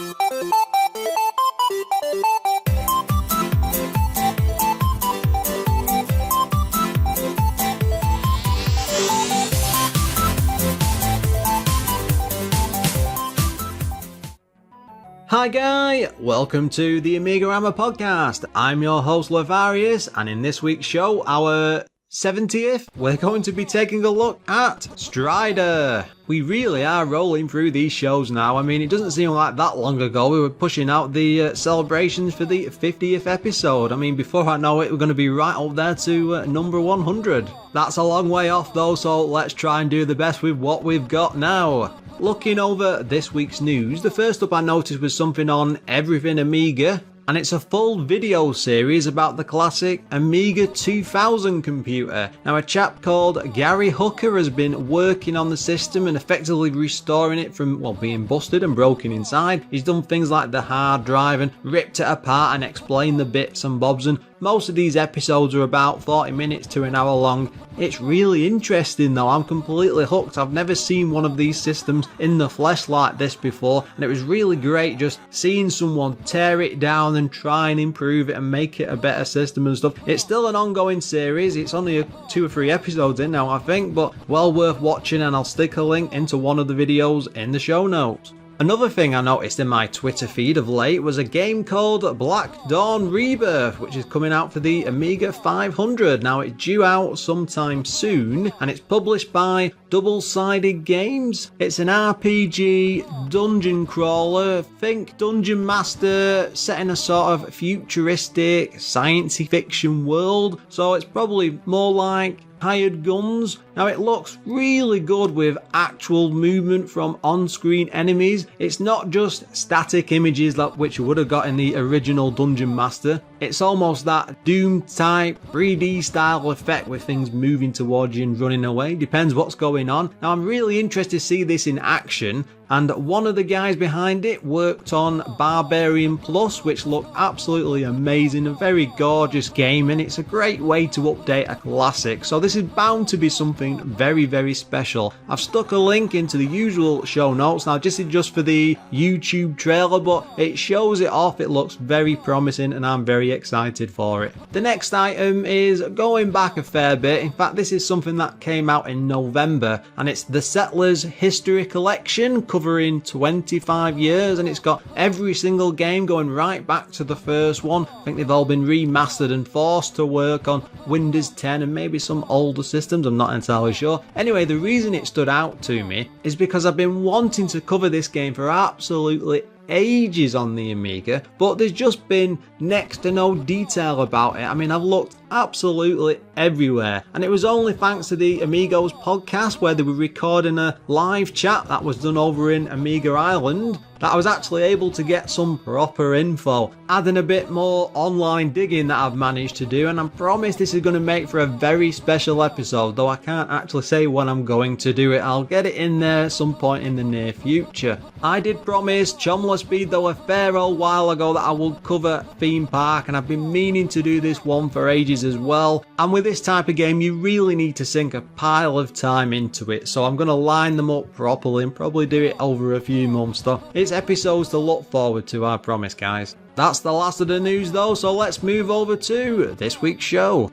Hi guy, welcome to the AMIGArama podcast. I'm your host Lorfarius, and in this week's show, our 70th, we're going to be taking a look at Strider. We really are rolling through these shows now. I mean, it doesn't seem like that long ago we were pushing out the celebrations for the 50th episode. I mean, before I know it, we're going to be right up there to number 100. That's a long way off though, so let's try and do the best with what we've got now. Looking over this week's news, the first up I noticed was something on Everything Amiga, and it's a full video series about the classic Amiga 2000 computer. Now, a chap called Gary Hucker has been working on the system and effectively restoring it from, well, being busted and broken inside. He's done things like the hard drive and ripped it apart and explained the bits and bobs, and most of these episodes are about 40 minutes to an hour long. It's really interesting though, I'm completely hooked. I've never seen one of these systems in the flesh like this before, and it was really great just seeing someone tear it down and try and improve it and make it a better system and stuff. It's still an ongoing series, it's only 2 or 3 episodes in now I think, but well worth watching, and I'll stick a link into one of the videos in the show notes. Another thing I noticed in my Twitter feed of late was a game called Black Dawn Rebirth, which is coming out for the Amiga 500. Now, it's due out sometime soon, and it's published by Double-Sided Games. It's an RPG dungeon crawler, think Dungeon Master, set in a sort of futuristic science fiction world, so it's probably more like hired guns. Now, it looks really good with actual movement from on-screen enemies. It's not just static images like which you would have got in the original Dungeon Master. It's almost that Doom type 3D style effect with things moving towards you and running away. Depends what's going on. Now, I'm really interested to see this in action, and one of the guys behind it worked on Barbarian Plus, which looked absolutely amazing, a very gorgeous game, and it's a great way to update a classic. So this is bound to be something very, very special. I've stuck a link into the usual show notes. Now, this is just for the YouTube trailer, but it shows it off. It looks very promising, and I'm very excited for it. The next item is going back a fair bit. In fact, this is something that came out in November, and it's the Settlers History Collection, covering 25 years, and it's got every single game going right back to the first one. I think they've all been remastered and forced to work on Windows 10 and maybe some older systems, I'm not entirely sure. Anyway, the reason it stood out to me is because I've been wanting to cover this game for absolutely ages on the Amiga, but there's just been next to no detail about it. I mean, I've looked absolutely everywhere, and it was only thanks to the Amigos podcast, where they were recording a live chat that was done over in Amiga Island, that I was actually able to get some proper info, adding a bit more online digging that I've managed to do, and I promise this is going to make for a very special episode, though I can't actually say when I'm going to do it. I'll get it in there at some point in the near future. I did promise Chomla Speed though a fair old while ago that I would cover Theme Park, and I've been meaning to do this one for ages as well, and with this type of game you really need to sink a pile of time into it, so I'm going to line them up properly and probably do it over a few months though. It's episodes to look forward to, I promise guys. That's the last of the news though, so let's move over to this week's show.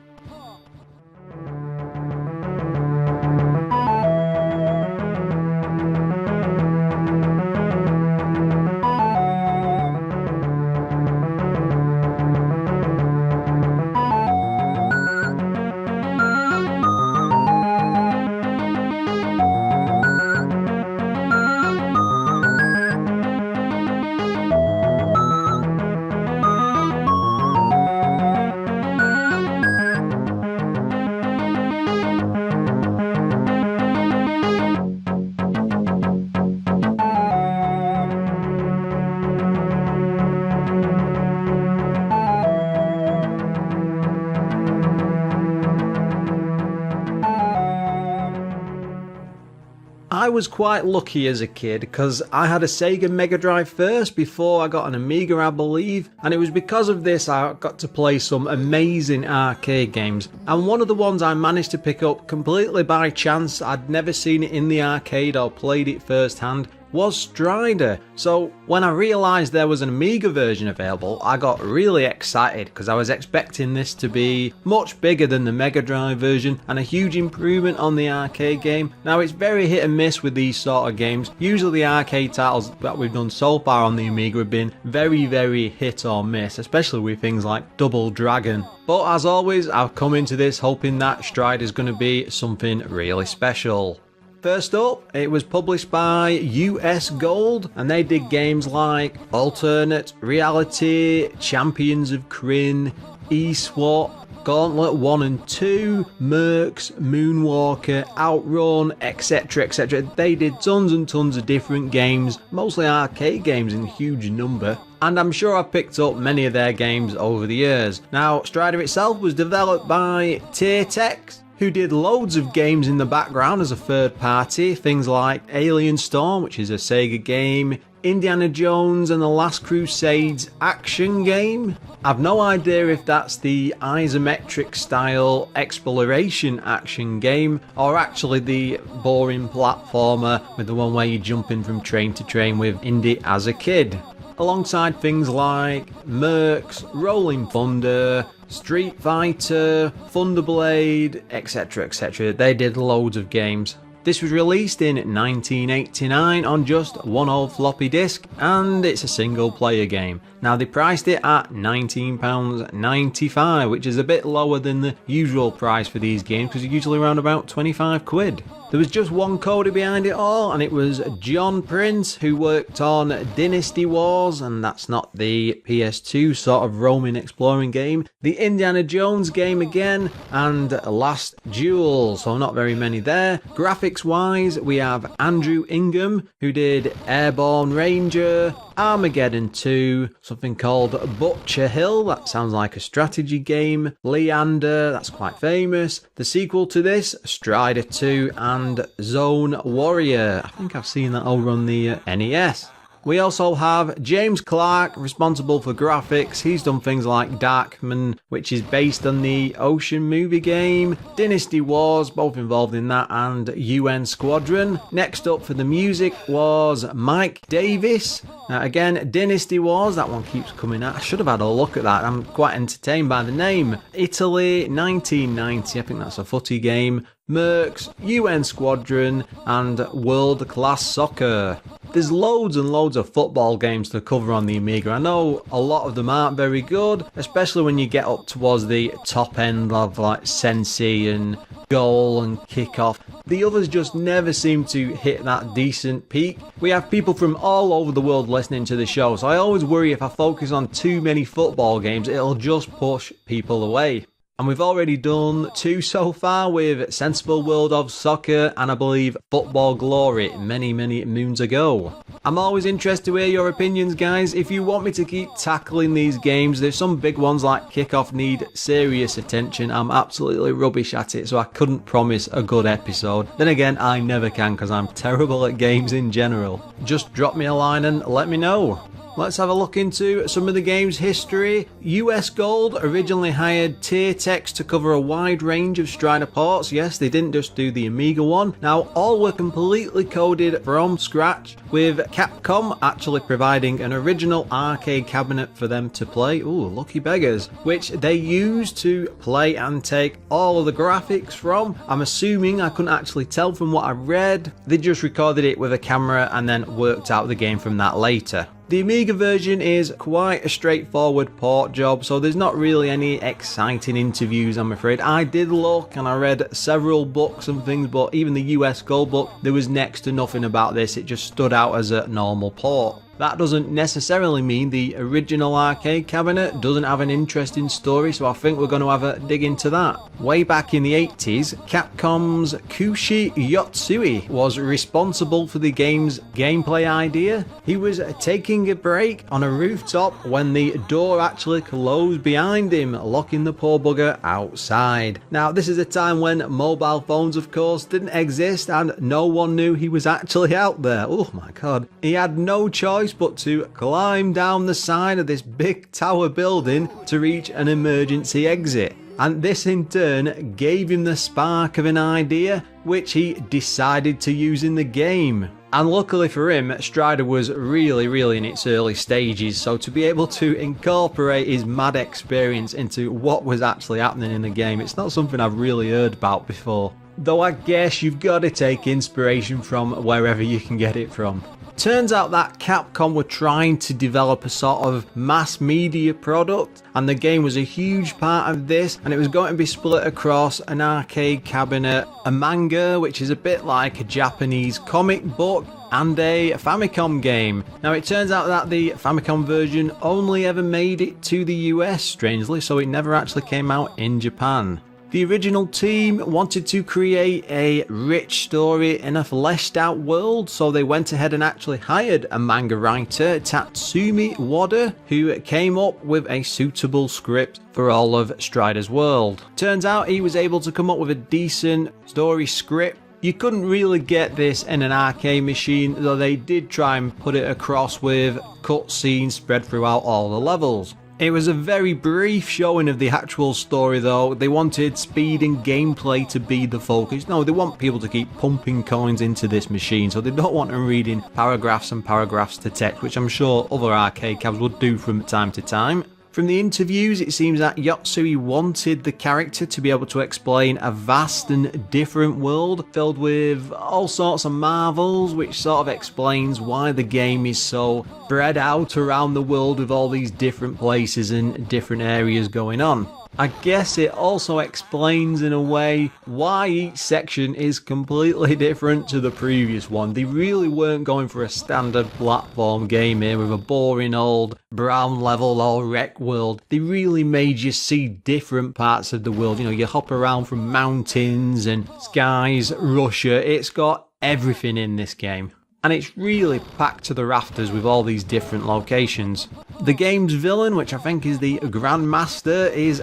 I was quite lucky as a kid because I had a Sega Mega Drive first before I got an Amiga, I believe, and it was because of this I got to play some amazing arcade games, and one of the ones I managed to pick up completely by chance, I'd never seen it in the arcade or played it firsthand, was Strider. So when I realised there was an Amiga version available, I got really excited because I was expecting this to be much bigger than the Mega Drive version and a huge improvement on the arcade game. Now it's very hit and miss with these sort of games. Usually the arcade titles that we've done so far on the Amiga have been very hit or miss, especially with things like Double Dragon. But as always, I've come into this hoping that Strider is going to be something really special. First up, it was published by US Gold, and they did games like Alternate Reality, Champions of Kryn, eSWAT, Gauntlet 1 and 2, Mercs, Moonwalker, Outrun, etc. They did tons and tons of different games, mostly arcade games in huge number, and I'm sure I've picked up many of their games over the years. Now, Strider itself was developed by Teatex, who did loads of games in the background as a third party, things like Alien Storm, which is a Sega game, Indiana Jones and the Last Crusades action game. I've no idea if that's the isometric style exploration action game or actually the boring platformer with the one where you're jumping from train to train with Indy as a kid. Alongside things like Mercs, Rolling Thunder, Street Fighter, Thunderblade, etc. They did loads of games. This was released in 1989 on just one old floppy disk, and it's a single player game. Now they priced it at £19.95, which is a bit lower than the usual price for these games because they're usually around about 25 quid. There was just one coder behind it all, and it was John Prince, who worked on Dynasty Wars, and that's not the PS2 sort of roaming exploring game, the Indiana Jones game again, and Last Duel, so not very many there. Graphics wise, we have Andrew Ingham, who did Airborne Ranger, Armageddon 2, something called Butcher Hill, that sounds like a strategy game, Leander, that's quite famous, the sequel to this, Strider 2, and Zone Warrior. I think I've seen that over on the NES. We also have James Clark, responsible for graphics. He's done things like Darkman, which is based on the Ocean movie game, Dynasty Wars, both involved in that, and UN Squadron. Next up for the music was Mike Davis. Now again, Dynasty Wars, that one keeps coming out. I should have had a look at that. I'm quite entertained by the name. Italy, 1990, I think that's a footy game. Mercs, UN Squadron, and World Class Soccer. There's loads and loads of football games to cover on the Amiga. I know a lot of them aren't very good, especially when you get up towards the top end of like Sensi and Goal and Kickoff. The others just never seem to hit that decent peak. We have people from all over the world listening to the show, so I always worry if I focus on too many football games, it'll just push people away. And we've already done 2 so far with Sensible World of Soccer and I believe Football Glory many moons ago. I'm always interested to hear your opinions, guys. If you want me to keep tackling these games, there's some big ones like Kickoff need serious attention. I'm absolutely rubbish at it, so I couldn't promise a good episode. Then again, I never can because I'm terrible at games in general. Just drop me a line and let me know. Let's have a look into some of the game's history. US Gold originally hired Teatex to cover a wide range of Strider ports. Yes, they didn't just do the Amiga one. Now, all were completely coded from scratch, with Capcom actually providing an original arcade cabinet for them to play. Ooh, lucky beggars. Which they used to play and take all of the graphics from. I'm assuming, I couldn't actually tell from what I read, they just recorded it with a camera and then worked out the game from that later. The Amiga version is quite a straightforward port job, so there's not really any exciting interviews, I'm afraid. I did look and I read several books and things, but even the US Gold book, there was next to nothing about this. It just stood out as a normal port. That doesn't necessarily mean the original arcade cabinet doesn't have an interesting story, so I think we're going to have a dig into that. Way back in the 80s, Capcom's Kushi Yotsui was responsible for the game's gameplay idea. He was taking a break on a rooftop when the door actually closed behind him, locking the poor bugger outside. Now, this is a time when mobile phones, of course, didn't exist and no one knew he was actually out there. Oh my god. He had no choice but to climb down the side of this big tower building to reach an emergency exit. And this in turn gave him the spark of an idea which he decided to use in the game. And luckily for him, Strider was really in its early stages, so to be able to incorporate his mad experience into what was actually happening in the game, it's not something I've really heard about before. Though I guess you've got to take inspiration from wherever you can get it from. Turns out that Capcom were trying to develop a sort of mass media product, and the game was a huge part of this, and it was going to be split across an arcade cabinet, a manga, which is a bit like a Japanese comic book, and a Famicom game. Now it turns out that the Famicom version only ever made it to the US, strangely, so it never actually came out in Japan. The original team wanted to create a rich story in a fleshed out world, so they went ahead and actually hired a manga writer, Tatsumi Wada, who came up with a suitable script for all of Strider's world. Turns out he was able to come up with a decent story script. You couldn't really get this in an arcade machine, though they did try and put it across with cutscenes spread throughout all the levels. It was a very brief showing of the actual story though. They wanted speed and gameplay to be the focus. No, they want people to keep pumping coins into this machine, so they don't want them reading paragraphs and paragraphs to text, which I'm sure other arcade cabs would do from time to time. From the interviews, it seems that Yotsui wanted the character to be able to explain a vast and different world filled with all sorts of marvels, which sort of explains why the game is so spread out around the world with all these different places and different areas going on. I guess it also explains in a way why each section is completely different to the previous one. They really weren't going for a standard platform game here with a boring old brown level or wreck world. They really made you see different parts of the world. You know, you hop around from mountains and skies, Russia. It's got everything in this game. And it's really packed to the rafters with all these different locations. The game's villain, which I think is the Grandmaster, is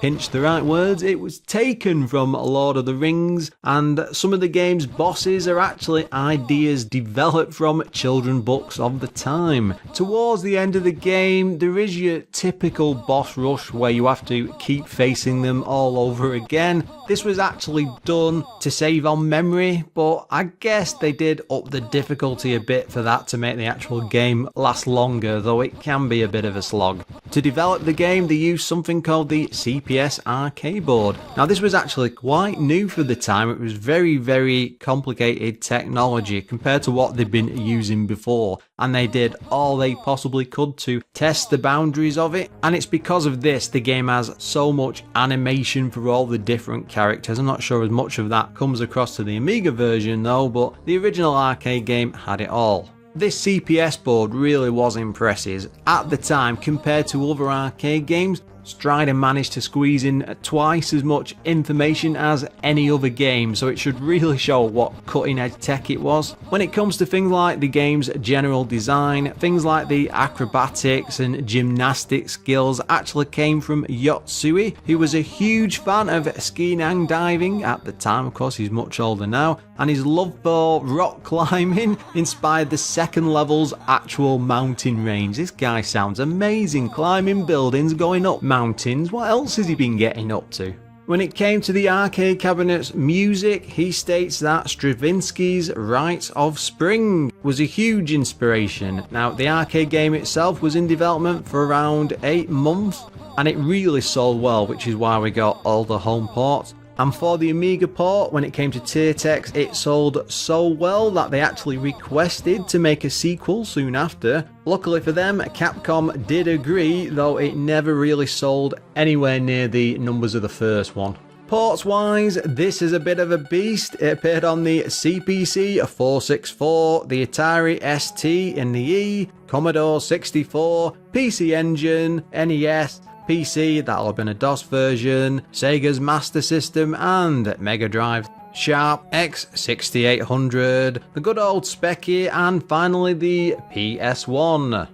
pinched the right words, it was taken from Lord of the Rings, and some of the game's bosses are actually ideas developed from children's books of the time. Towards the end of the game, there is your typical boss rush where you have to keep facing them all over again. This was actually done to save on memory, but I guess they did up the difficulty a bit for that to make the actual game last longer, though it can be a bit of a slog. To develop the game, they used something called the CPS arcade board. Now this was actually quite new for the time. It was very complicated technology compared to what they'd been using before, and they did all they possibly could to test the boundaries of it, and it's because of this the game has so much animation for all the different characters. I'm not sure as much of that comes across to the Amiga version though, but the original arcade game had it all. This CPS board really was impressive. At the time, compared to other arcade games, Strider managed to squeeze in twice as much information as any other game, so it should really show what cutting edge tech it was. When it comes to things like the game's general design, things like the acrobatics and gymnastic skills actually came from Yotsui, who was a huge fan of skiing and diving at the time. Of course, he's much older now, and his love for rock climbing inspired the second level's actual mountain range. This guy sounds amazing, climbing buildings, going up mountains. What else has he been getting up to? When it came to the arcade cabinet's music, he states that Stravinsky's Rites of Spring was a huge inspiration. Now, the arcade game itself was in development for around 8 months, and it really sold well, which is why we got all the home ports. And for the Amiga port, when it came to Tiertex, it sold so well that they actually requested to make a sequel soon after. Luckily for them, Capcom did agree, though it never really sold anywhere near the numbers of the first one. Ports wise, this is a bit of a beast. It appeared on the CPC 464, the Atari ST and the E, Commodore 64, PC Engine, NES, PC, that'll have been a DOS version, Sega's Master System, and Mega Drive, Sharp X6800, the good old Speccy, and finally the PS1.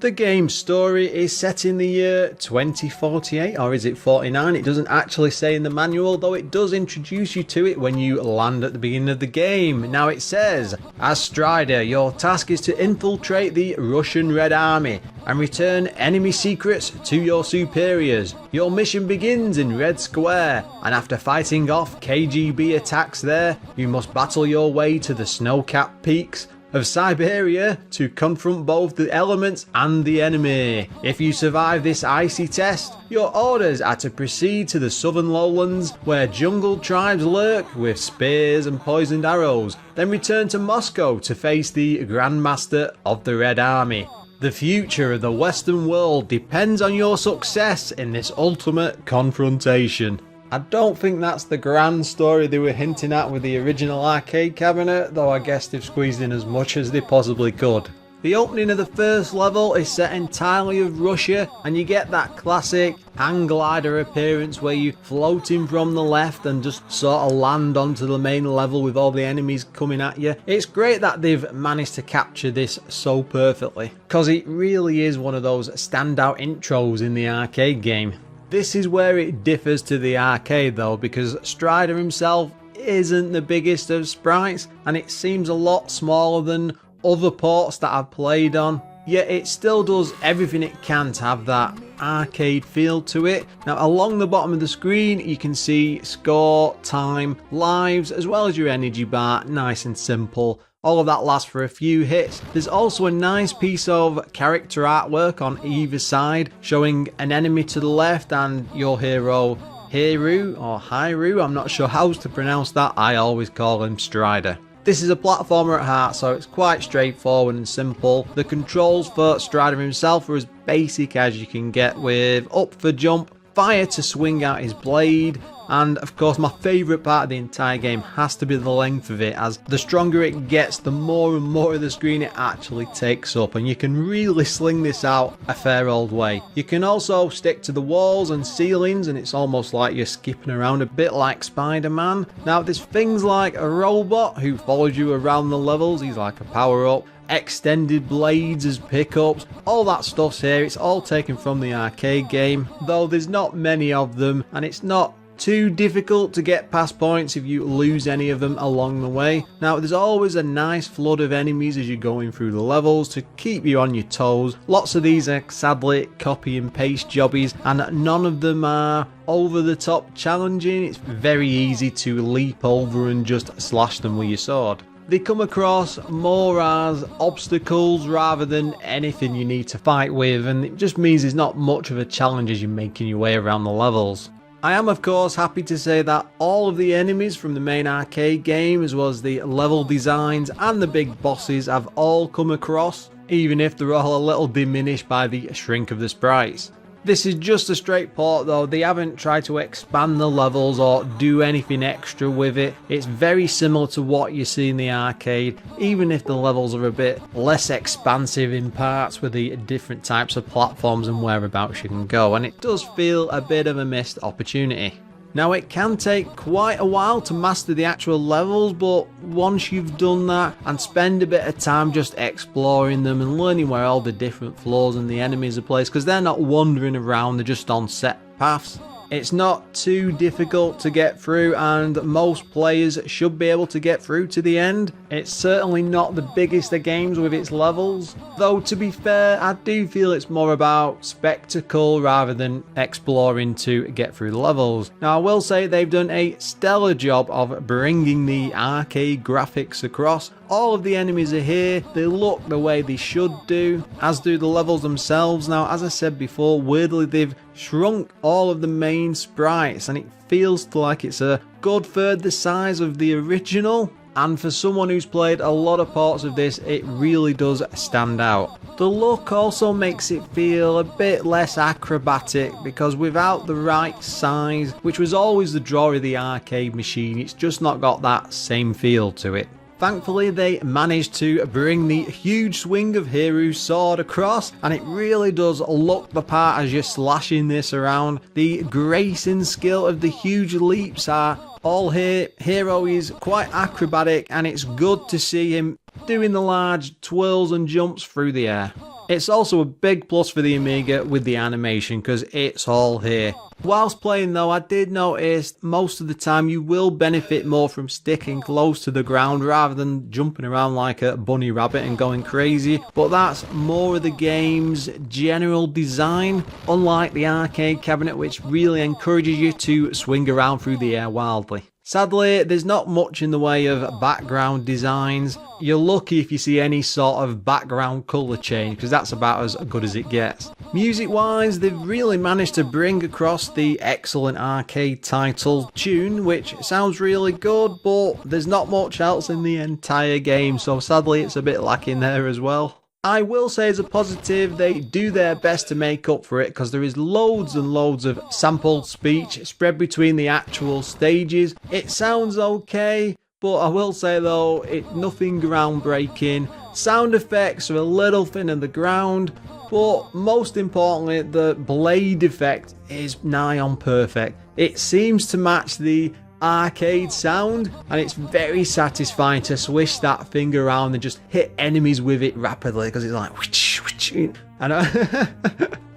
The game's story is set in the year 2048, or is it 49? It doesn't actually say in the manual, though it does introduce you to it when you land at the beginning of the game. Now it says, as Strider, your task is to infiltrate the Russian Red Army and return enemy secrets to your superiors. Your mission begins in Red Square, and after fighting off KGB attacks there, you must battle your way to the snow-capped peaks of Siberia to confront both the elements and the enemy. If you survive this icy test, your orders are to proceed to the southern lowlands where jungle tribes lurk with spears and poisoned arrows, then return to Moscow to face the Grandmaster of the Red Army. The future of the Western world depends on your success in this ultimate confrontation. I don't think that's the grand story they were hinting at with the original arcade cabinet, though I guess they've squeezed in as much as they possibly could. The opening of the first level is set entirely of Russia, and you get that classic hang glider appearance where you float in from the left and just sort of land onto the main level with all the enemies coming at you. It's great that they've managed to capture this so perfectly, because it really is one of those standout intros in the arcade game. This is where it differs to the arcade though, because Strider himself isn't the biggest of sprites, and it seems a lot smaller than other ports that I've played on, yet it still does everything it can to have that arcade feel to it. Now along the bottom of the screen you can see score, time, lives, as well as your energy bar, nice and simple. All of that lasts for a few hits. There's also a nice piece of character artwork on either side, showing an enemy to the left and your hero Hiryu, or Hiryu, I'm not sure how to pronounce that, I always call him Strider. This is a platformer at heart, so it's quite straightforward and simple. The controls for Strider himself are as basic as you can get, with up for jump, fire to swing out his blade, and of course my favourite part of the entire game has to be the length of it, as the stronger it gets, the more and more of the screen it actually takes up, and you can really sling this out a fair old way. You can also stick to the walls and ceilings, and it's almost like you're skipping around a bit like Spider-Man. Now there's things like a robot who follows you around the levels, he's like a power-up, extended blades as pickups, all that stuff's here. It's all taken from the arcade game, though there's not many of them, and it's not too difficult to get past points if you lose any of them along the way. Now there's always a nice flood of enemies as you're going through the levels to keep you on your toes. Lots of these are sadly copy and paste jobbies, and none of them are over the top challenging. It's very easy to leap over and just slash them with your sword. They come across more as obstacles rather than anything you need to fight with, and it just means there's not much of a challenge as you're making your way around the levels. I am of course happy to say that all of the enemies from the main arcade game, as well as the level designs and the big bosses, have all come across, even if they're all a little diminished by the shrink of the sprites. This is just a straight port though, they haven't tried to expand the levels or do anything extra with it. It's very similar to what you see in the arcade, even if the levels are a bit less expansive in parts with the different types of platforms and whereabouts you can go, and it does feel a bit of a missed opportunity. Now it can take quite a while to master the actual levels, but once you've done that and spend a bit of time just exploring them and learning where all the different floors and the enemies are placed, because they're not wandering around, they're just on set paths. It's not too difficult to get through, and most players should be able to get through to the end. It's certainly not the biggest of games with its levels, though to be fair I do feel it's more about spectacle rather than exploring to get through the levels. Now I will say they've done a stellar job of bringing the arcade graphics across. All of the enemies are here, they look the way they should do, as do the levels themselves. Now as I said before, weirdly they've shrunk all of the main sprites, and it feels like it's a good third the size of the original, and for someone who's played a lot of parts of this, it really does stand out. The look also makes it feel a bit less acrobatic, because without the right size, which was always the draw of the arcade machine, it's just not got that same feel to it. Thankfully they managed to bring the huge swing of Hiryu's sword across, and it really does look the part as you're slashing this around. The grace and skill of the huge leaps are all here. Hero is quite acrobatic, and it's good to see him doing the large twirls and jumps through the air. It's also a big plus for the Amiga with the animation because it's all here. Whilst playing though, I did notice most of the time you will benefit more from sticking close to the ground rather than jumping around like a bunny rabbit and going crazy, but that's more of the game's general design, unlike the arcade cabinet which really encourages you to swing around through the air wildly. Sadly, there's not much in the way of background designs. You're lucky if you see any sort of background colour change, because that's about as good as it gets. Music-wise, they've really managed to bring across the excellent arcade title tune, which sounds really good, but there's not much else in the entire game, so sadly it's a bit lacking there as well. I will say as a positive, they do their best to make up for it because there is loads and loads of sampled speech spread between the actual stages. It sounds okay, but I will say though, nothing groundbreaking. Sound effects are a little thin on the ground, but most importantly, the blade effect is nigh on perfect. It seems to match the arcade sound, and it's very satisfying to swish that finger around and just hit enemies with it rapidly because it's like whoosh, whoosh. I know.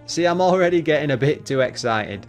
See, I'm already getting a bit too excited.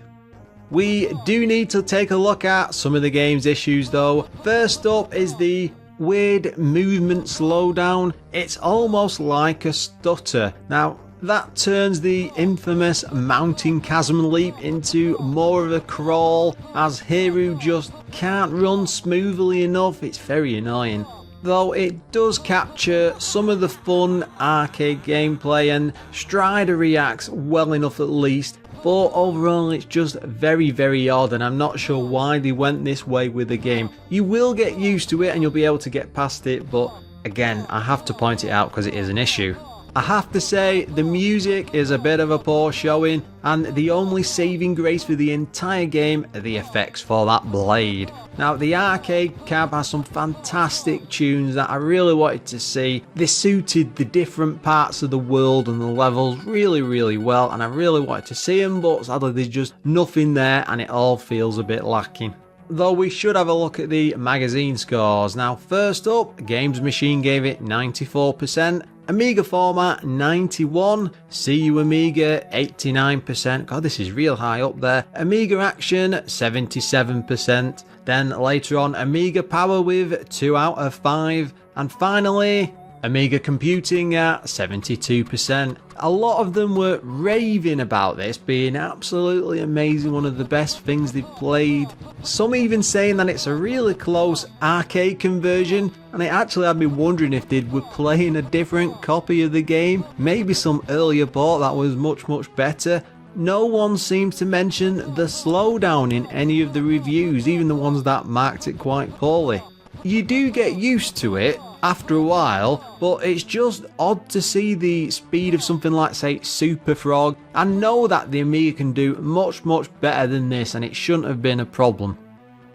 We do need to take a look at some of the game's issues though. First up is the weird movement slowdown. It's almost like a stutter. Now that turns the infamous mountain chasm leap into more of a crawl as Hiryu just can't run smoothly enough. It's very annoying. Though it does capture some of the fun arcade gameplay and Strider reacts well enough at least, but overall it's just very odd and I'm not sure why they went this way with the game. You will get used to it and you'll be able to get past it, but again I have to point it out because it is an issue. I have to say, the music is a bit of a poor showing, and the only saving grace for the entire game are the effects for that blade. Now, the arcade cab has some fantastic tunes that I really wanted to see. They suited the different parts of the world and the levels really well, and I really wanted to see them, but sadly there's just nothing there and it all feels a bit lacking. Though we should have a look at the magazine scores. Now, first up, Games Machine gave it 94%. Amiga Format 91, CU Amiga 89%, god this is real high up there, Amiga Action 77%, then later on Amiga Power with 2 out of 5, and finally Amiga Computing at 72%. A lot of them were raving about this being absolutely amazing, one of the best things they've played. Some even saying that it's a really close arcade conversion, and it actually had me wondering if they were playing a different copy of the game, maybe some earlier port that was much better. No one seems to mention the slowdown in any of the reviews, even the ones that marked it quite poorly. You do get used to it after a while, but it's just odd to see the speed of something like, say, Super Frog. I know that the Amiga can do much better than this, and it shouldn't have been a problem.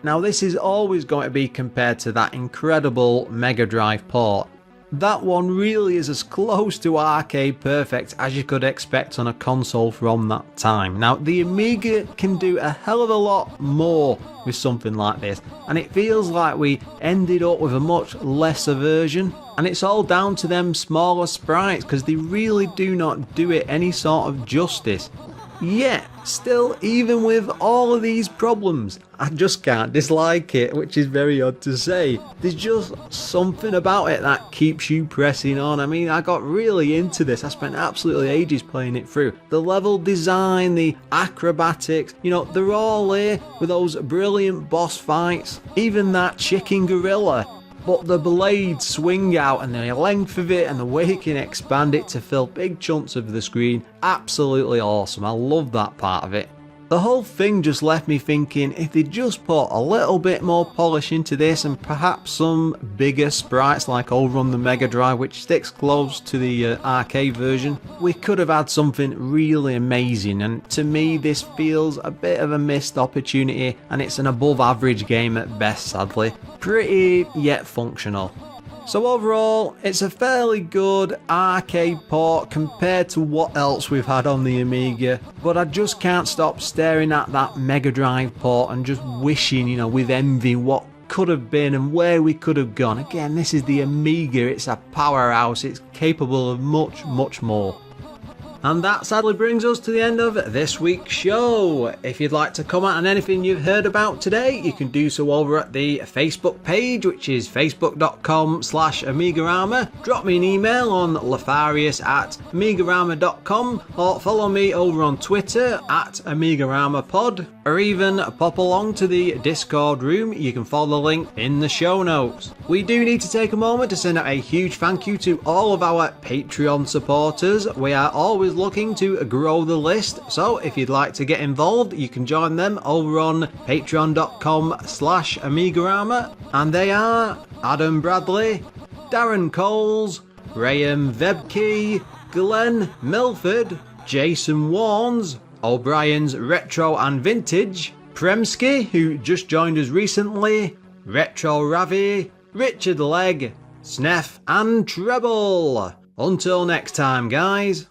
Now, this is always going to be compared to that incredible Mega Drive port. That one really is as close to arcade perfect as you could expect on a console from that time. Now, the Amiga can do a hell of a lot more with something like this, and it feels like we ended up with a much lesser version, and it's all down to them smaller sprites because they really do not do it any sort of justice. Yet, still, even with all of these problems, I just can't dislike it, which is very odd to say. There's just something about it that keeps you pressing on. I mean, I got really into this. I spent absolutely ages playing it through. The level design, the acrobatics, you know, they're all here with those brilliant boss fights. Even that chicken gorilla. But the blades swing out and the length of it and the way it can expand it to fill big chunks of the screen, absolutely awesome. I love that part of it. The whole thing just left me thinking if they just put a little bit more polish into this and perhaps some bigger sprites like over on the Mega Drive, which sticks close to the arcade version, we could have had something really amazing, and to me this feels a bit of a missed opportunity, and it's an above average game at best, sadly. Pretty yet functional. So overall, it's a fairly good arcade port compared to what else we've had on the Amiga, but I just can't stop staring at that Mega Drive port and just wishing, you know, with envy what could have been and where we could have gone. Again, this is the Amiga, it's a powerhouse, it's capable of much more. And that sadly brings us to the end of this week's show. If you'd like to comment on anything you've heard about today, you can do so over at the Facebook page, which is facebook.com/AMIGArama. Drop me an email on Lorfarius@AMIGArama.com, or follow me over on Twitter @AMIGAramaPod, or even pop along to the Discord room. You can follow the link in the show notes. We do need to take a moment to send out a huge thank you to all of our Patreon supporters. We are always looking to grow the list, so if you'd like to get involved, you can join them over on patreon.com/AMIGArama, and they are Adam Bradley, Darren Coles, Graham Vebke, Glenn Milford, Jason Warnes, O'Brien's Retro and Vintage, Premsky, who just joined us recently, Retro Ravi, Richard Legg, Sneff and Treble. Until next time, guys.